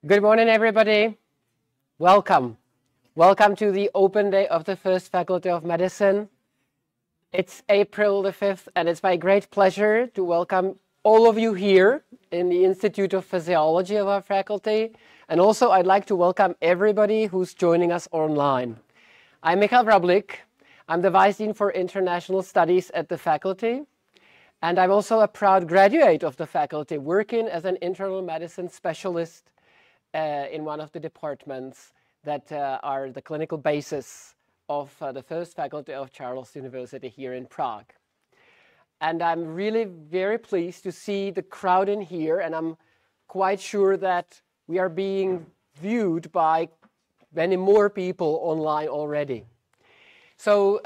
Good morning, everybody. Welcome. Welcome to the open day of the First Faculty of Medicine. It's April the 5th, and it's my great pleasure to welcome all of you here in the Institute of Physiology of our faculty. And also, I'd like to welcome everybody who's joining us online. I'm Michal Vrablik. I'm the Vice Dean for International Studies at the faculty. And I'm also a proud graduate of the faculty, working as an internal medicine specialist in one of the departments that are the clinical basis of the First Faculty of Charles University here in Prague. And I'm really very pleased to see the crowd in here, and I'm quite sure that we are being viewed by many more people online already. So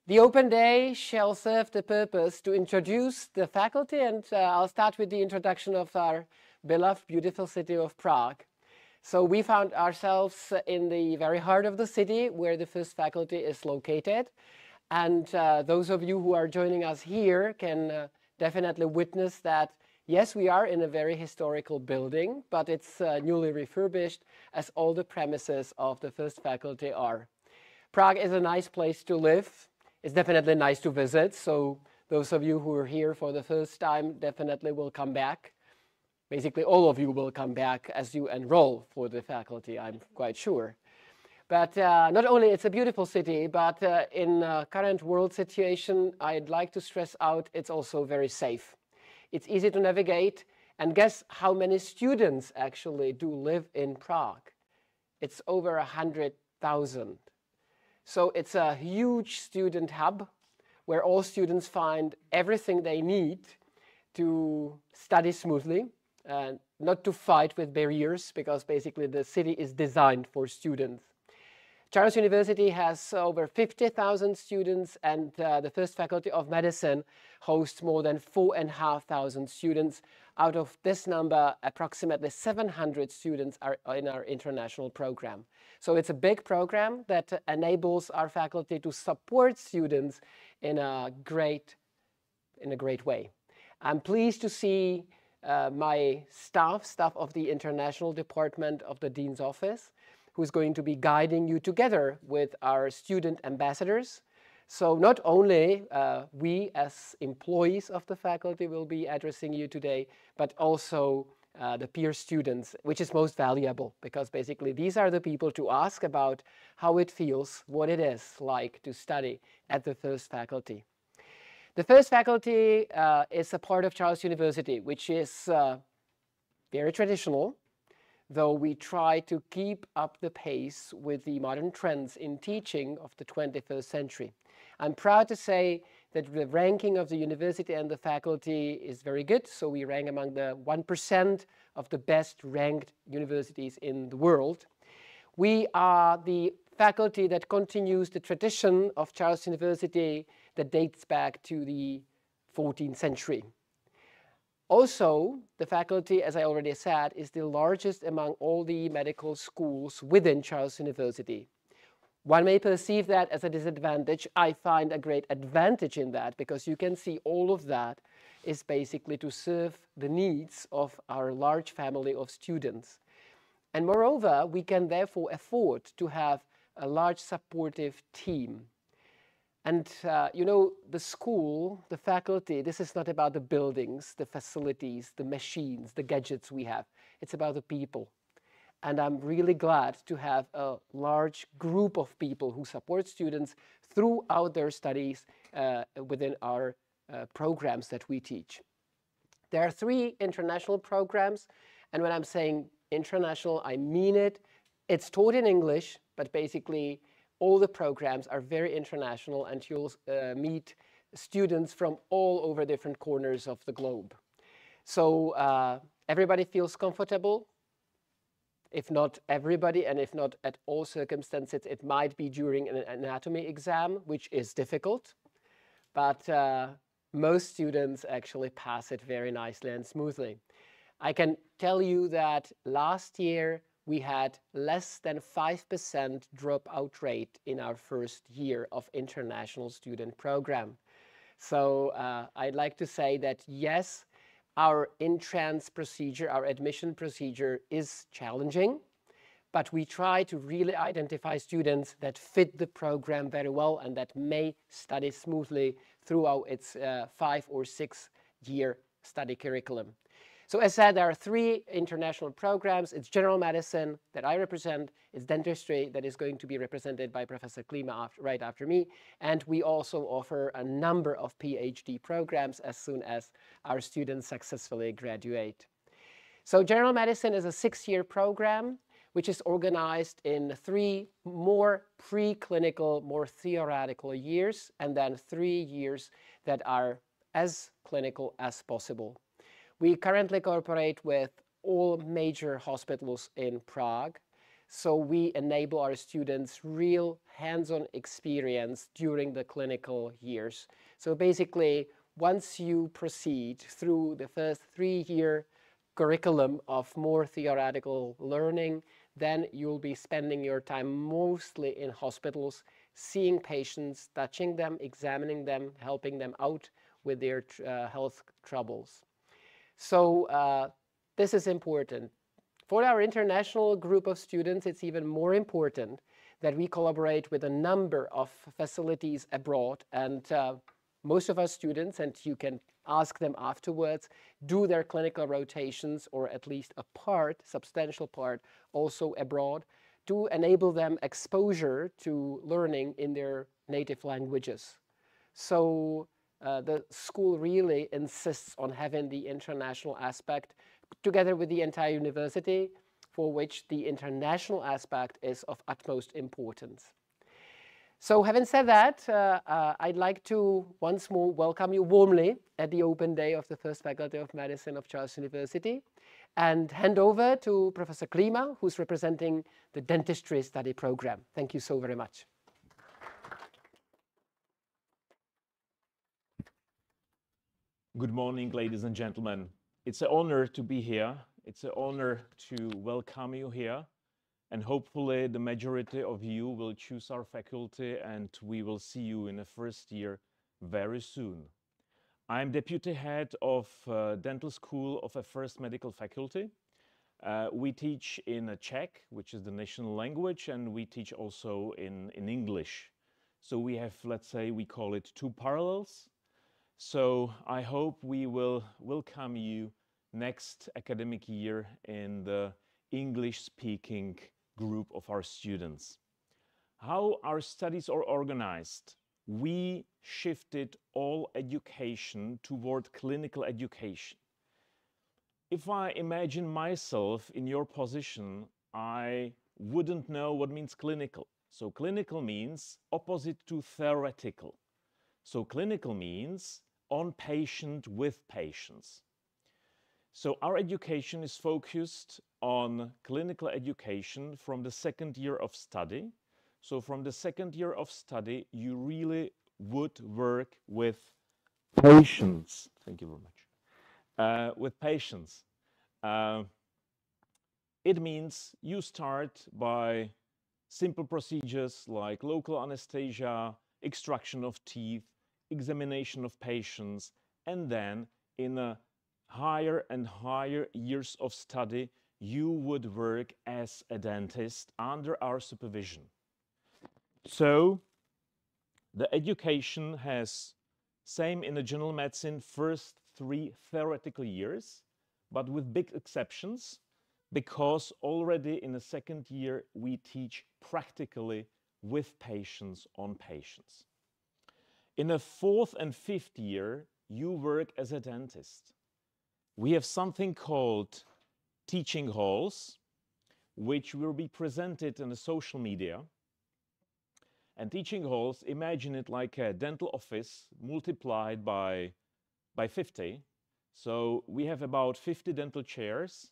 the open day shall serve the purpose to introduce the faculty, and I'll start with the introduction of our beloved, beautiful city of Prague. So we found ourselves in the very heart of the city where the First Faculty is located. And those of you who are joining us here can definitely witness that, yes, we are in a very historical building, but it's newly refurbished, as all the premises of the First Faculty are. Prague is a nice place to live. It's definitely nice to visit. So those of you who are here for the first time definitely will come back. Basically, all of you will come back as you enroll for the faculty, I'm quite sure. But not only it's a beautiful city, but in current world situation, I'd like to stress out it's also very safe. It's easy to navigate. And guess how many students actually do live in Prague? It's over 100,000. So it's a huge student hub where all students find everything they need to study smoothly. Not to fight with barriers, because basically the city is designed for students. Charles University has over 50,000 students, and the First Faculty of Medicine hosts more than 4,500 students. Out of this number, approximately 700 students are in our international program. So it's a big program that enables our faculty to support students in a great way. I'm pleased to see my staff of the International Department of the Dean's Office, who's going to be guiding you together with our student ambassadors. So not only we as employees of the faculty will be addressing you today, but also the peer students, which is most valuable, because basically these are the people to ask about how it feels, what it is like to study at the First Faculty. The first faculty is a part of Charles University, which is very traditional, though we try to keep up the pace with the modern trends in teaching of the 21st century. I'm proud to say that the ranking of the university and the faculty is very good. So we rank among the 1% of the best ranked universities in the world. We are the faculty that continues the tradition of Charles University that dates back to the 14th century. Also, the faculty, as I already said, is the largest among all the medical schools within Charles University. One may perceive that as a disadvantage. I find a great advantage in that, because you can see all of that is basically to serve the needs of our large family of students. And moreover, we can therefore afford to have a large supportive team. And you know, the school, the faculty, this is not about the buildings, the facilities, the machines, the gadgets we have. It's about the people. And I'm really glad to have a large group of people who support students throughout their studies within our programs that we teach. There are 3 international programs. And when I'm saying international, I mean it. It's taught in English, but basically all the programs are very international, and you'll meet students from all over different corners of the globe. So everybody feels comfortable. If not everybody, and if not at all circumstances, it might be during an anatomy exam, which is difficult. But most students actually pass it very nicely and smoothly. I can tell you that last year we had less than 5% dropout rate in our first year of international student program. So I'd like to say that yes, our entrance procedure, our admission procedure is challenging, but we try to really identify students that fit the program very well and that may study smoothly throughout its 5 or 6 year study curriculum. So as said, there are 3 international programs. It's general medicine that I represent. It's dentistry that is going to be represented by Professor Klima right after me. And we also offer a number of PhD programs as soon as our students successfully graduate. So general medicine is a 6-year program, which is organized in 3 more preclinical, more theoretical years, and then 3 years that are as clinical as possible. We currently cooperate with all major hospitals in Prague, so we enable our students real hands-on experience during the clinical years. So basically, once you proceed through the first 3-year curriculum of more theoretical learning, then you'll be spending your time mostly in hospitals, seeing patients, touching them, examining them, helping them out with their health troubles. So this is important. For our international group of students, it's even more important that we collaborate with a number of facilities abroad. And most of our students, and you can ask them afterwards, do their clinical rotations, or at least a part, substantial part, also abroad, to enable them exposure to learning in their native languages. So the school really insists on having the international aspect together with the entire university, for which the international aspect is of utmost importance. So having said that, I'd like to once more welcome you warmly at the open day of the First Faculty of Medicine of Charles University, and hand over to Professor Klima, who's representing the dentistry study program. Thank you so very much. Good morning, ladies and gentlemen. It's an honor to be here. It's an honor to welcome you here. And hopefully the majority of you will choose our faculty, and we will see you in the first year very soon. I'm deputy head of dental school of a first medical faculty. We teach in Czech, which is the national language, and we teach also in English. So we have, let's say, we call it 2 parallels. So I hope we will welcome you next academic year in the English-speaking group of our students. How our studies are organized? we shifted all education toward clinical education. If I imagine myself in your position, I wouldn't know what means clinical. So clinical means opposite to theoretical. So clinical means on patient with patients. So our education is focused on clinical education from the second year of study. So from the second year of study, you really would work with patients. Thank you very much. With patients. It means you start by simple procedures like local anesthesia, extraction of teeth, examination of patients, and then in a higher and higher years of study, you would work as a dentist under our supervision. So the education has, same in the general medicine, first 3 theoretical years, but with big exceptions, because already in the second year we teach practically with patients on patients. In the 4th and 5th year, you work as a dentist. We have something called teaching halls, which will be presented in the social media. And teaching halls, imagine it like a dental office multiplied by 50. So we have about 50 dental chairs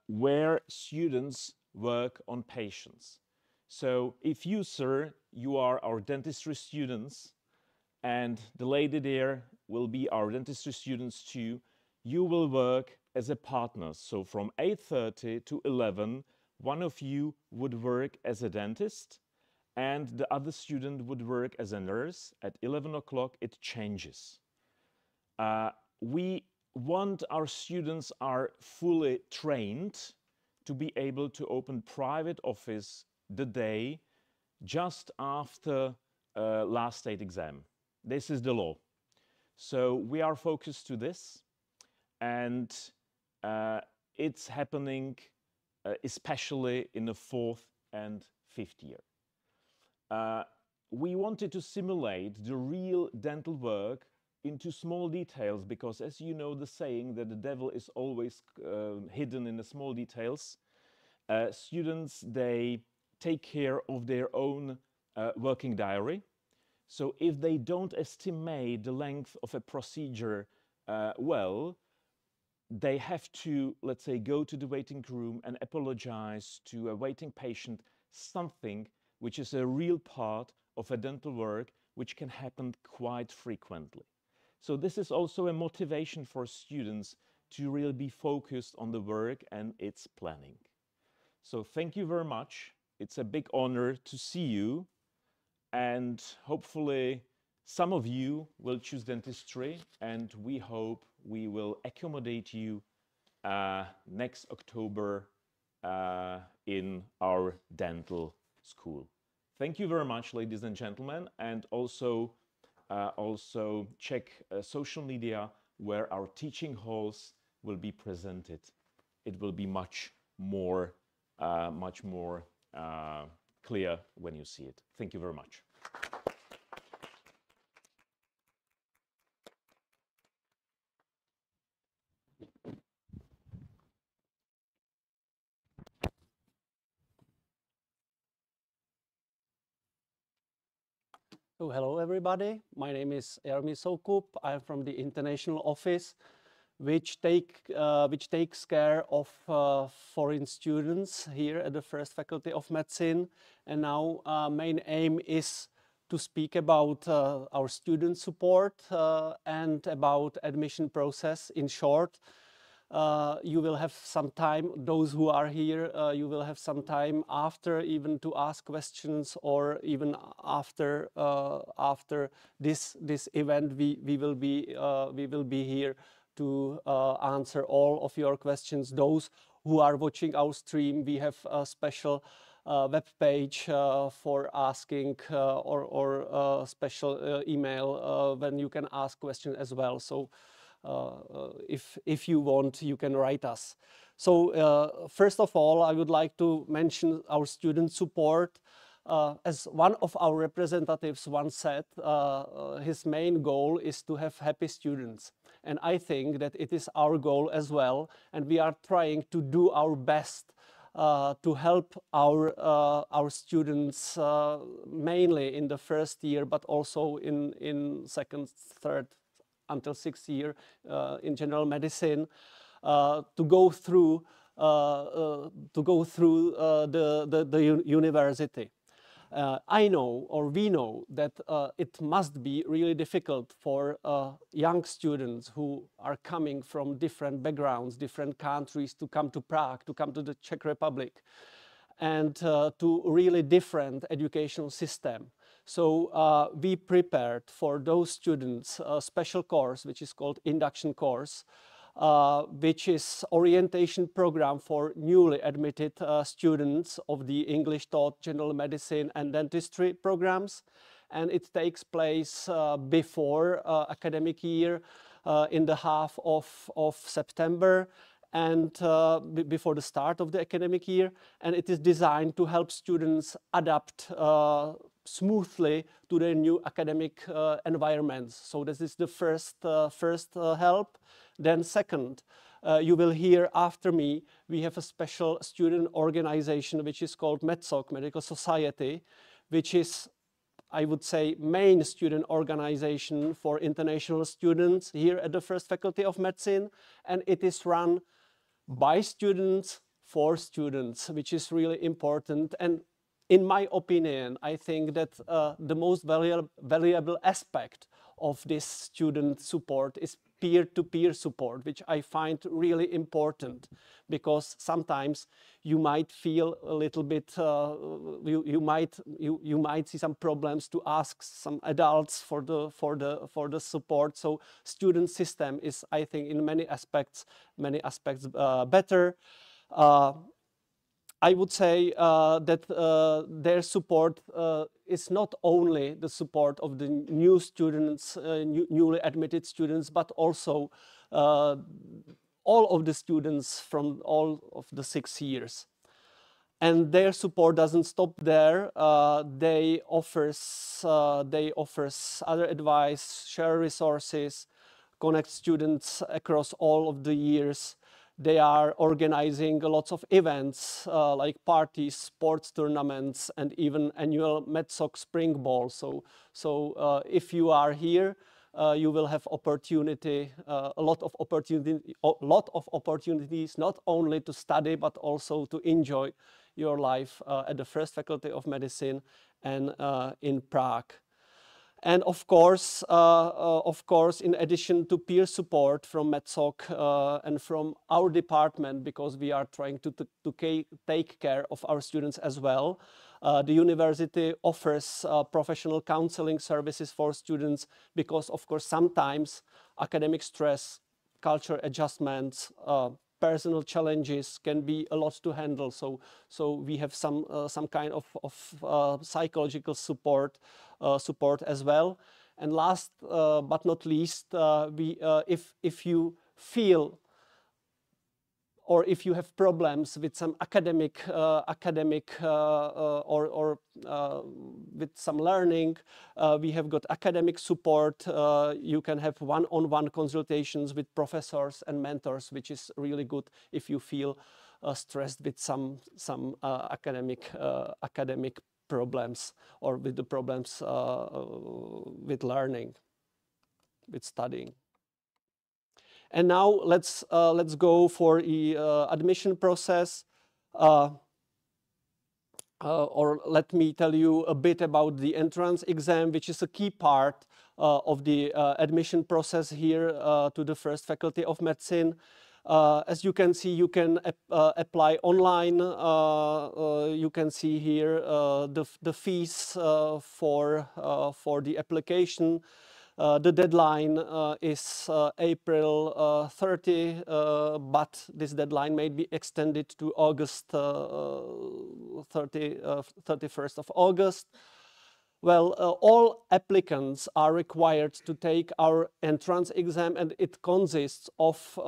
where students work on patients. So if you, sir, you are our dentistry students, and the lady there will be our dentistry students too, you will work as a partner. So from 8:30 to 11, one of you would work as a dentist, and the other student would work as a nurse. At 11 o'clock, it changes. We want our students are fully trained to be able to open private office the day just after last state exam. This is the law. So we are focused to this, and it's happening especially in the 4th and 5th year. We wanted to simulate the real dental work into small details, because as you know the saying that the devil is always hidden in the small details. Students, they take care of their own working diary. So if they don't estimate the length of a procedure well, they have to, let's say, go to the waiting room and apologize to a waiting patient, something which is a real part of a dental work, which can happen quite frequently. So this is also a motivation for students to really be focused on the work and its planning. So thank you very much. It's a big honor to see you, and hopefully some of you will choose dentistry, and we hope we will accommodate you next October in our dental school. Thank you very much, ladies and gentlemen, and also check social media where our teaching halls will be presented. It will be much more clear when you see it. Thank you very much. So hello everybody, my name is Jaromír Soukup. I'm from the international office, which takes care of foreign students here at the First Faculty of Medicine. And now main aim is to speak about our student support and about admission process. In short, you will have some time, those who are here, you will have some time after even to ask questions, or even after this event we will be here to answer all of your questions. Those who are watching our stream, we have a special web page for asking or special email when you can ask questions as well. So if you want, you can write us. So first of all, I would like to mention our student support. as one of our representatives once said, his main goal is to have happy students. And I think that it is our goal as well, and we are trying to do our best to help our students mainly in the first year, but also in second, third, until sixth year in general medicine, to go through the university. I know, or we know, that it must be really difficult for young students who are coming from different backgrounds, different countries, to come to Prague, to come to the Czech Republic, and to really different educational system. So we prepared for those students a special course, which is called induction course, which is orientation program for newly admitted students of the English taught general medicine and dentistry programs. And it takes place before academic year in the half of September and before the start of the academic year. And it is designed to help students adapt smoothly to their new academic environments. So this is the first help. Then second, you will hear after me, we have a special student organization which is called MEDSOC, Medical Society, which is, I would say, main student organization for international students here at the First Faculty of Medicine. And it is run by students for students, which is really important. And in my opinion, I think that the most valuable aspect of this student support is peer-to-peer support, which I find really important, because sometimes you might feel a little bit, you might see some problems to ask some adults for the support. So student system is, I think, in many aspects better. I would say that their support is not only the support of the new students, newly admitted students, but also all of the students from all of the 6 years. And their support doesn't stop there. They offers other advice, share resources, connect students across all of the years. They are organizing lots of events like parties, sports tournaments, and even annual MEDSOC Spring Ball. So if you are here, you will have opportunity, a lot of opportunities, not only to study, but also to enjoy your life at the First Faculty of Medicine and in Prague. And of course, in addition to peer support from MEDSOC and from our department, because we are trying to take care of our students as well, the university offers professional counseling services for students, because of course sometimes academic stress, cultural adjustments, personal challenges can be a lot to handle. So we have some kind of psychological support as well. And last but not least, if you feel or if you have problems with some academic or with some learning, we have got academic support. You can have one-on-one consultations with professors and mentors, which is really good if you feel stressed with some academic problems, or with the problems with learning, with studying. And now let's go for the admission process. Or let me tell you a bit about the entrance exam, which is a key part of the admission process here to the First Faculty of Medicine. As you can see, you can apply online. You can see here the fees for the application. The deadline is April 30, but this deadline may be extended to August 31st of August. Well, all applicants are required to take our entrance exam, and it consists of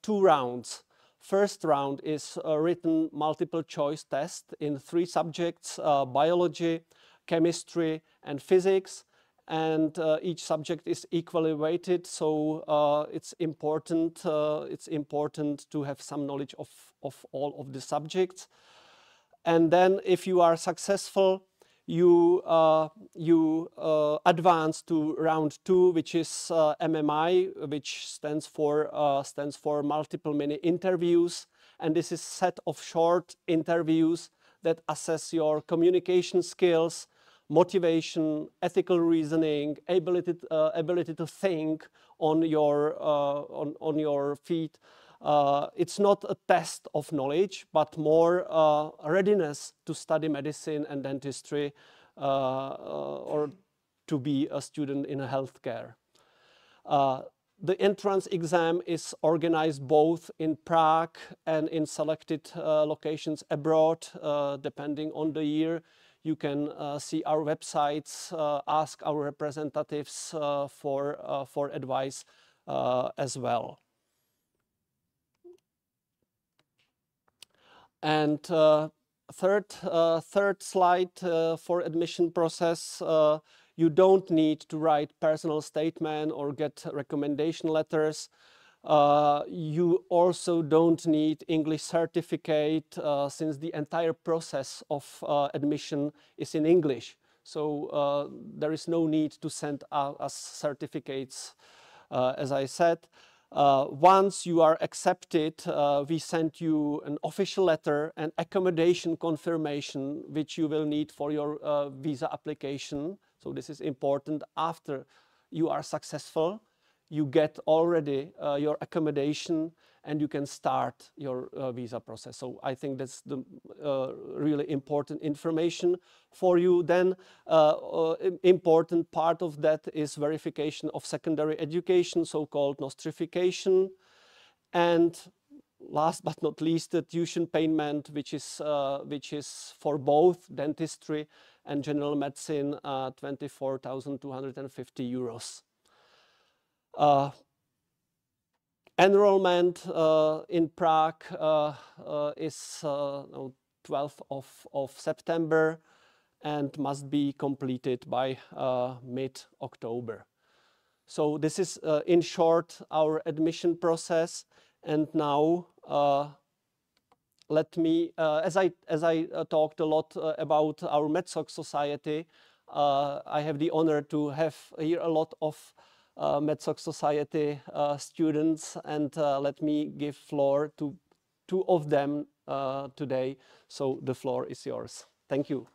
2 rounds. First round is a written multiple choice test in 3 subjects, biology, chemistry, and physics. And each subject is equally weighted, so it's important to have some knowledge of all of the subjects. And then if you are successful, you advance to round 2, which is MMI, which stands for multiple mini interviews. And this is a set of short interviews that assess your communication skills, motivation, ethical reasoning, ability to think on your feet. It's not a test of knowledge, but more readiness to study medicine and dentistry or to be a student in healthcare. The entrance exam is organized both in Prague and in selected locations abroad, depending on the year. You can see our websites, ask our representatives for advice as well. And third slide for admission process, you don't need to write personal statement or get recommendation letters. You also don't need English certificate since the entire process of admission is in English. So there is no need to send us certificates, as I said. Once you are accepted, we send you an official letter and accommodation confirmation, which you will need for your visa application. So this is important. After you are successful, you get already your accommodation and you can start your visa process. So I think that's the really important information for you. Then important part of that is verification of secondary education, so-called nostrification. And last but not least, the tuition payment, which is for both dentistry and general medicine, 24,250 euros. Enrollment in Prague is 12th of September and must be completed by mid-October. So this is, in short, our admission process. And now, let me, as I talked a lot about our MedSoc Society, I have the honor to have here a lot of MedSoc Society students, and let me give floor to 2 of them today. So the floor is yours. Thank you.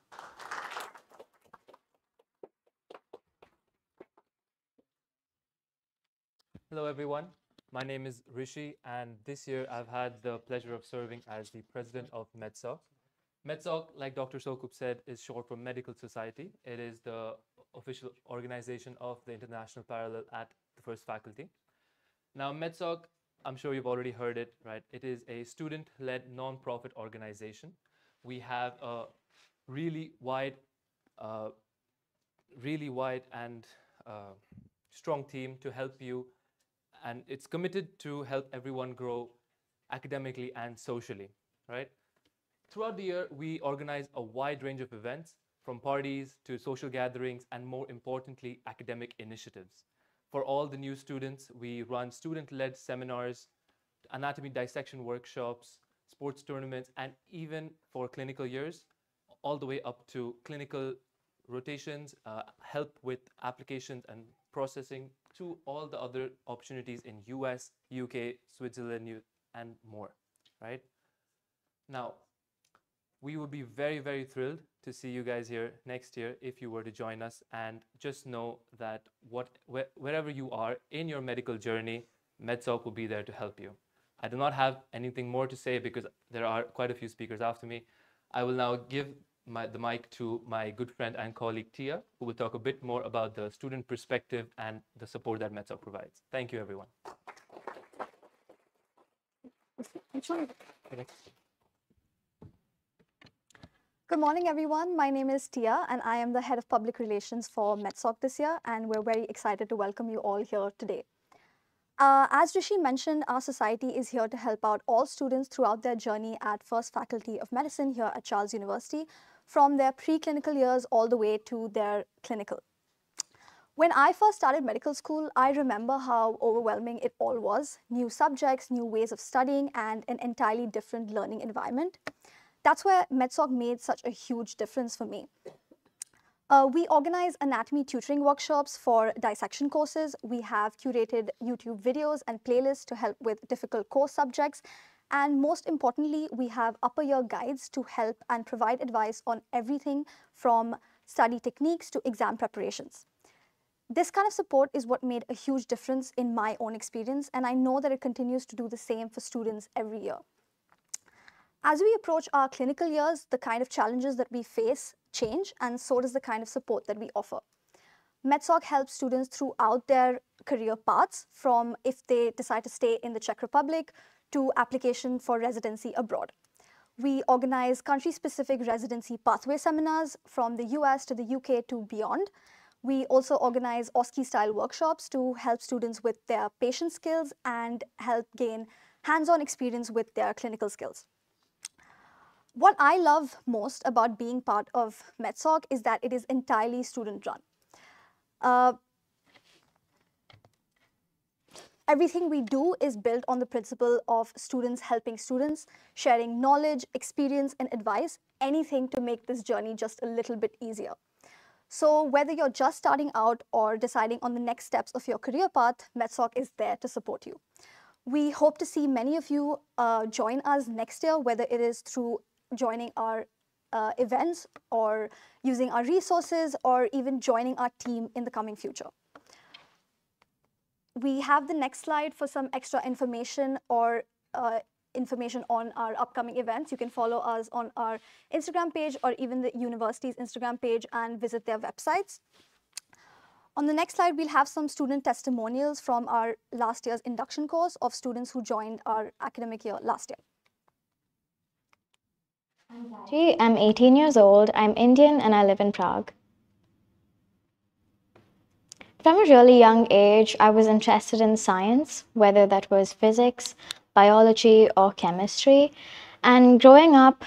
Hello everyone, my name is Rishi, and this year I've had the pleasure of serving as the president of MedSoc. MedSoc, like Dr. Soukup said, is short for Medical Society. It is the official organization of the International Parallel at the First Faculty. Now MedSoc, I'm sure you've already heard it, right? It is a student-led non-profit organization. We have a really wide and strong team to help you, and it's committed to help everyone grow academically and socially, right? Throughout the year, we organize a wide range of events, from parties to social gatherings, and more importantly, academic initiatives. For all the new students, we run student-led seminars, anatomy dissection workshops, sports tournaments, and even for clinical years, all the way up to clinical rotations, help with applications and processing, to all the other opportunities in US, UK, Switzerland, and more, right? Now, we would be very, very thrilled to see you guys here next year if you were to join us, and just know that wherever you are in your medical journey, MedSoc will be there to help you. I do not have anything more to say because there are quite a few speakers after me. I will now give the mic to my good friend and colleague Tia, who will talk a bit more about the student perspective and the support that MedSoc provides. Thank you, everyone. Good morning, everyone. My name is Tia, and I am the Head of Public Relations for MedSoc this year, and we're very excited to welcome you all here today. As Rishi mentioned, our society is here to help out all students throughout their journey at First Faculty of Medicine here at Charles University, from their preclinical years all the way to their clinical. When I first started medical school, I remember how overwhelming it all was. New subjects, new ways of studying, and an entirely different learning environment. That's where MedSoc made such a huge difference for me. We organize anatomy tutoring workshops for dissection courses. We have curated YouTube videos and playlists to help with difficult course subjects. And most importantly, we have upper year guides to help and provide advice on everything from study techniques to exam preparations. This kind of support is what made a huge difference in my own experience, and I know that it continues to do the same for students every year. As we approach our clinical years, the kind of challenges that we face change, and so does the kind of support that we offer. MedSoc helps students throughout their career paths, from if they decide to stay in the Czech Republic to application for residency abroad. We organize country-specific residency pathway seminars from the US to the UK to beyond. We also organize OSCE-style workshops to help students with their patient skills and help gain hands-on experience with their clinical skills. What I love most about being part of MedSoc is that it is entirely student-run. Everything we do is built on the principle of students helping students, sharing knowledge, experience, and advice, anything to make this journey just a little bit easier. So whether you're just starting out or deciding on the next steps of your career path, MedSoc is there to support you. We hope to see many of you join us next year, whether it is through joining our events or using our resources or even joining our team in the coming future. We have the next slide for some extra information or information on our upcoming events. You can follow us on our Instagram page or even the university's Instagram page and visit their websites. On the next slide, we'll have some student testimonials from our last year's induction course of students who joined our academic year last year. I'm 18 years old, I'm Indian, and I live in Prague. From a really young age, I was interested in science, whether that was physics, biology, or chemistry. And growing up,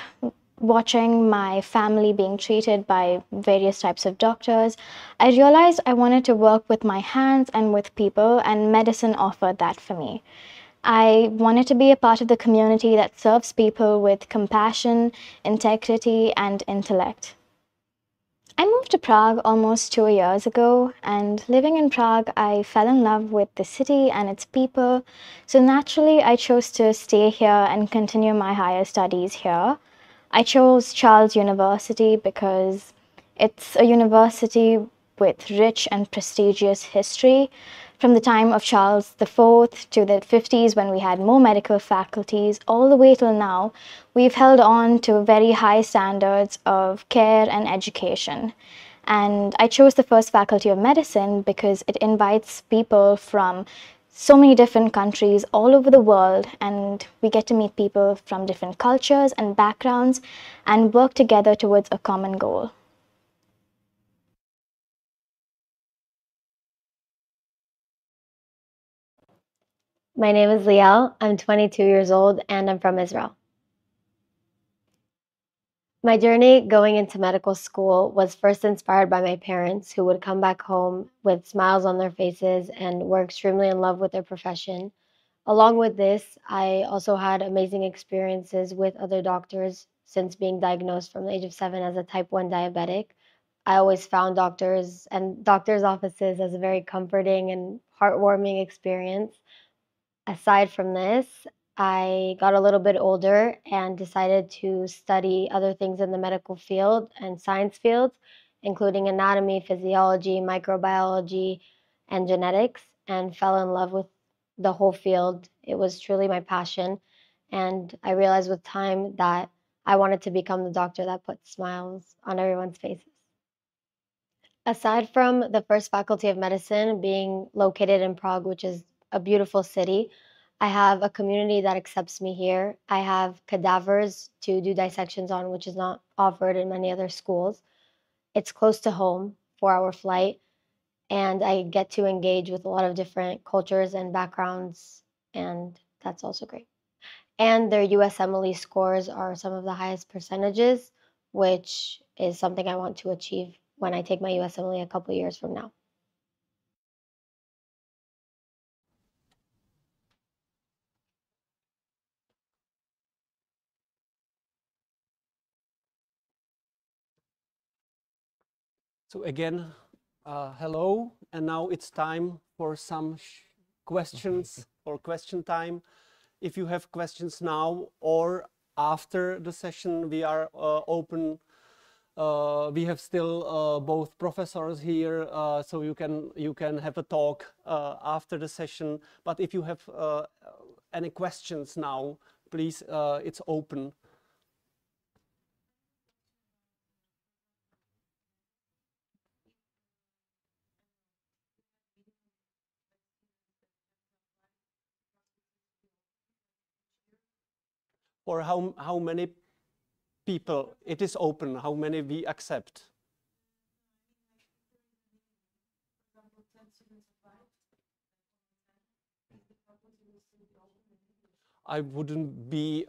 watching my family being treated by various types of doctors, I realized I wanted to work with my hands and with people, and medicine offered that for me. I wanted to be a part of the community that serves people with compassion, integrity, and intellect. I moved to Prague almost 2 years ago, and living in Prague, I fell in love with the city and its people. So naturally, I chose to stay here and continue my higher studies here. I chose Charles University because it's a university with rich and prestigious history. From the time of Charles IV to the 50s, when we had more medical faculties, all the way till now, we've held on to very high standards of care and education. And I chose the First Faculty of Medicine because it invites people from so many different countries all over the world, and we get to meet people from different cultures and backgrounds and work together towards a common goal. My name is Liel. I'm 22 years old and I'm from Israel. My journey going into medical school was first inspired by my parents, who would come back home with smiles on their faces and were extremely in love with their profession. Along with this, I also had amazing experiences with other doctors since being diagnosed from the age of 7 as a type 1 diabetic. I always found doctors and doctors' offices as a very comforting and heartwarming experience. Aside from this, I got a little bit older and decided to study other things in the medical field and science fields, including anatomy, physiology, microbiology, and genetics, and fell in love with the whole field. It was truly my passion, and I realized with time that I wanted to become the doctor that puts smiles on everyone's faces. Aside from the First Faculty of Medicine being located in Prague, which is a beautiful city, I have a community that accepts me here. I have cadavers to do dissections on, which is not offered in many other schools. It's close to home, 4-hour flight, and I get to engage with a lot of different cultures and backgrounds, and that's also great. And their USMLE scores are some of the highest percentages, which is something I want to achieve when I take my USMLE a couple years from now. So again, hello, and now it's time for some questions or question time. If you have questions now or after the session, we are open. We have still both professors here, so you can have a talk after the session. But if you have any questions now, please, it's open. Or how many people it is open, how many we accept. I wouldn't be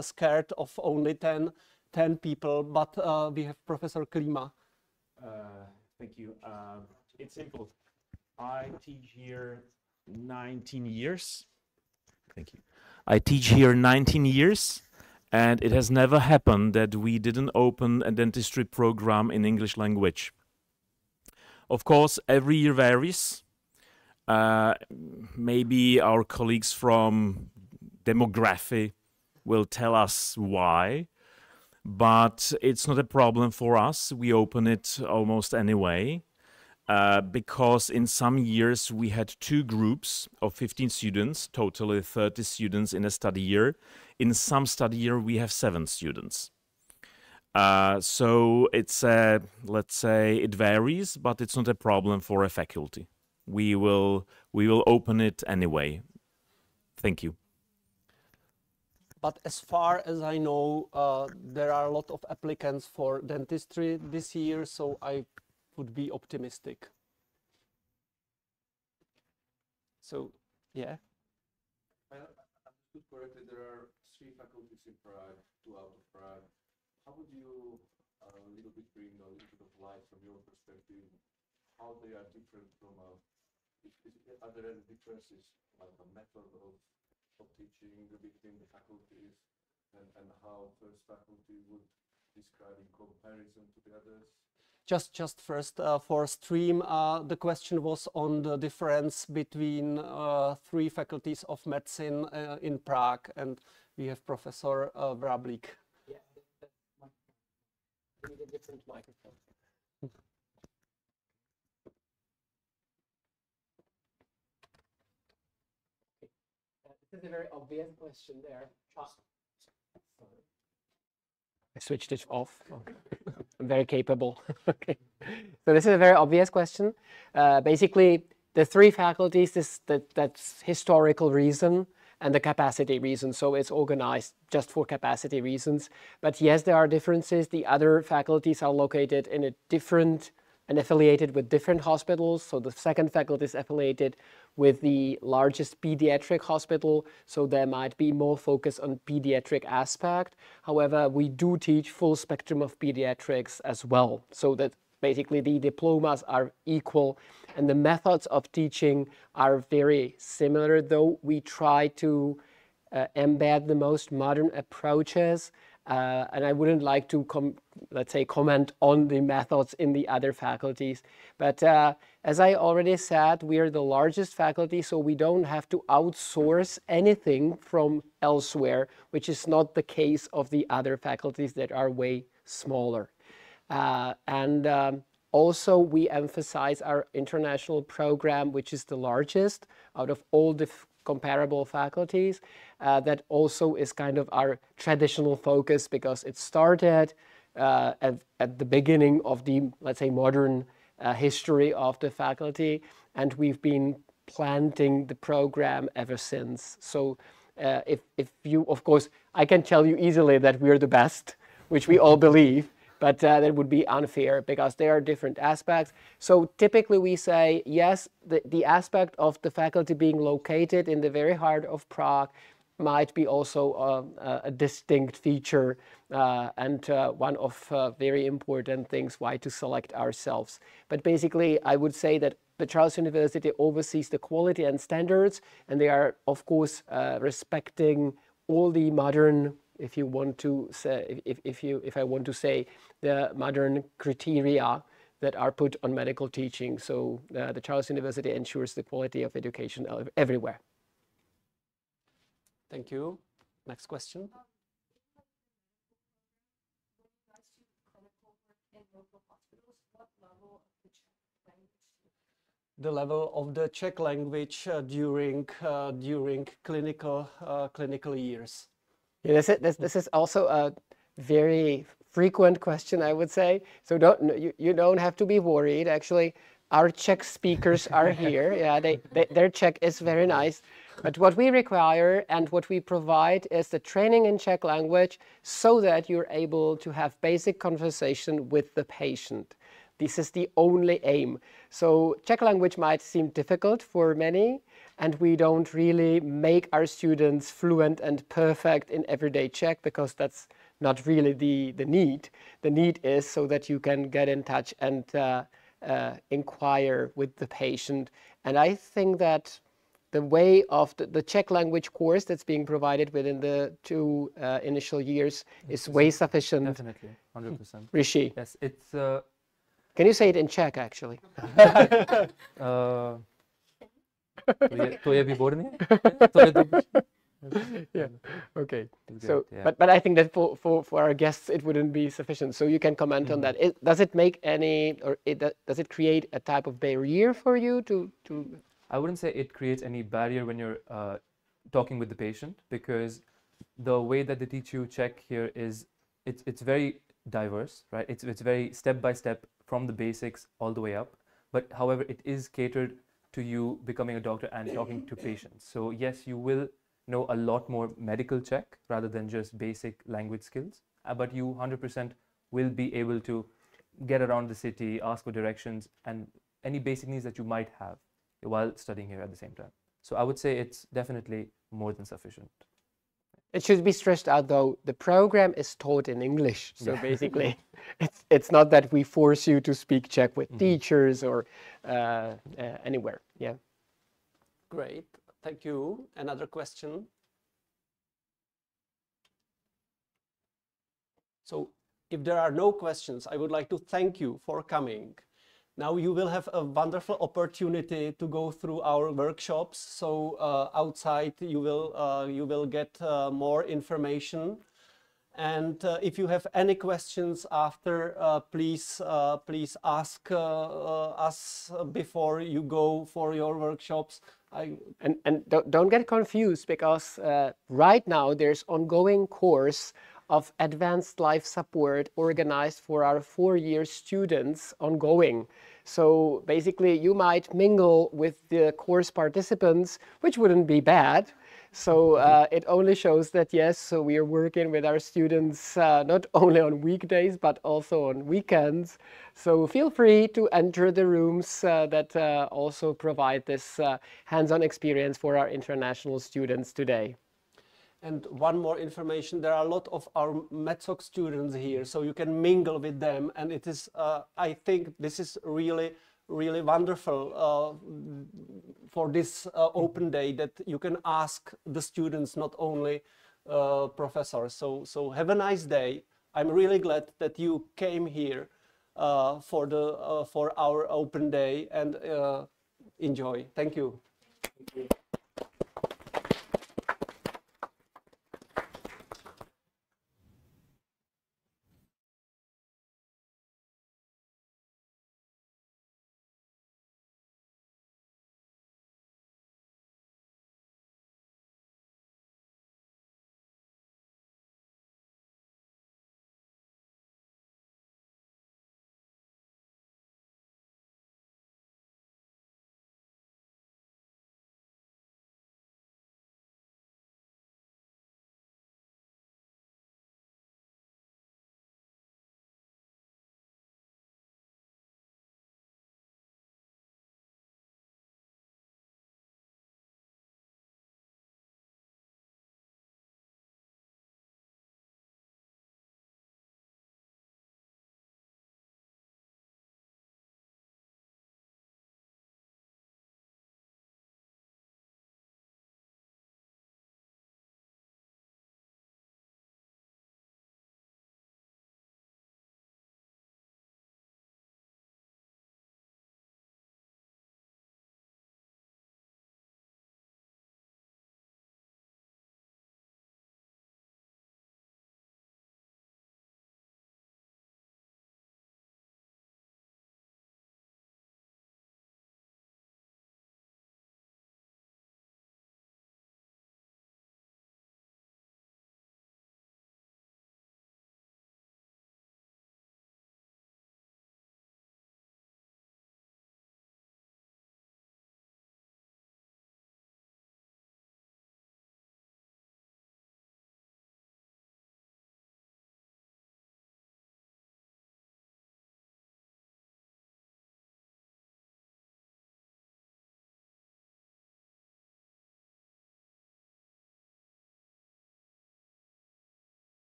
scared of only 10 people, but we have Professor Klima. Thank you. It's simple. I teach here 19 years. Thank you. I teach here 19 years, and it has never happened that we didn't open a dentistry program in English language. Of course, every year varies. Maybe our colleagues from demography will tell us why, but it's not a problem for us. We open it almost anyway. Because in some years we had 2 groups of 15 students, totally 30 students in a study year. In some study year we have 7 students. So it's let's say it varies, but it's not a problem for a faculty. We will open it anyway. Thank you. But as far as I know, there are a lot of applicants for dentistry this year, so I would be optimistic. So, yeah. I understood correctly, there are 3 faculties in Prague, 2 out of Prague. How would you a little bit bring a little bit of light from your perspective, how they are different from are there any differences, like a method of teaching between the faculties, and how first faculty would describe in comparison to the others? Just first for stream, the question was on the difference between 3 faculties of medicine in Prague, and we have Professor Vrablik. Yeah, we need a different microphone. This is a very obvious question there. I switched it off. I'm very capable. Okay. So this is a very obvious question. Basically, the 3 faculties, that's historical reason and the capacity reason. So it's organized just for capacity reasons. But yes, there are differences. The other faculties are located in a different and affiliated with different hospitals. So the second faculty is affiliated with the largest pediatric hospital, so there might be more focus on pediatric aspect. However, we do teach full spectrum of pediatrics as well, so that basically the diplomas are equal and the methods of teaching are very similar, though we try to embed the most modern approaches. And I wouldn't like to, let's say, comment on the methods in the other faculties. But as I already said, we are the largest faculty, so we don't have to outsource anything from elsewhere, which is not the case of the other faculties that are way smaller. Also, we emphasize our international program, which is the largest out of all the comparable faculties. That also is kind of our traditional focus, because it started at the beginning of the, let's say, modern history of the faculty, and we've been planting the program ever since. So if you, of course, I can tell you easily that we're the best, which we all believe, but that would be unfair because there are different aspects. So typically we say, yes, the aspect of the faculty being located in the very heart of Prague might be also a distinct feature and one of very important things why to select ourselves. But basically, I would say that the Charles University oversees the quality and standards, and they are, of course, respecting all the modern, if you want to say, if I want to say, the modern criteria that are put on medical teaching. So the Charles University ensures the quality of education everywhere. Thank you. Next question. The level of the Czech language during clinical years. Yeah, this is also a very frequent question, I would say. So you don't have to be worried. Actually, our Czech speakers are here. Yeah, their Czech is very nice. But what we require and what we provide is the training in Czech language so that you're able to have basic conversation with the patient. This is the only aim. So Czech language might seem difficult for many, and we don't really make our students fluent and perfect in everyday Czech because that's not really the need. The need is so that you can get in touch and inquire with the patient. And I think that the way of the Czech language course that's being provided within the 2 initial years is way sufficient. Definitely, 100%. Rishi. Yes, it's... Can you say it in Czech, actually? To je výborně? Yeah, okay. So, yeah. But I think that for our guests, it wouldn't be sufficient. So you can comment on that. Does it make any, or does it create a type of barrier for you to? I wouldn't say it creates any barrier when you're talking with the patient, because the way that they teach you Czech here is, it's very diverse, right? It's very step by step from the basics all the way up. But however, it is catered to you becoming a doctor and talking to patients. So yes, you will know a lot more medical Czech rather than just basic language skills, but you 100% will be able to get around the city, ask for directions, and any basic needs that you might have while studying here at the same time. So I would say it's definitely more than sufficient. It should be stressed out, though, the program is taught in English. So basically, it's not that we force you to speak Czech with teachers or anywhere. Yeah. Great. Thank you. Another question? So if there are no questions, I would like to thank you for coming. Now you will have a wonderful opportunity to go through our workshops. So outside you will get more information. And if you have any questions after, please ask us before you go for your workshops. And don't get confused, because right now there's ongoing course of advanced life support organized for our 4-year students ongoing. So basically you might mingle with the course participants, which wouldn't be bad. So it only shows that, yes, so we are working with our students not only on weekdays, but also on weekends. So feel free to enter the rooms that also provide this hands-on experience for our international students today. And one more information, there are a lot of our MedSoc students here, so you can mingle with them. And it is, I think this is really wonderful for this open day, that you can ask the students, not only professors. So have a nice day. I'm really glad that you came here for our open day, and enjoy. Thank you. Thank you.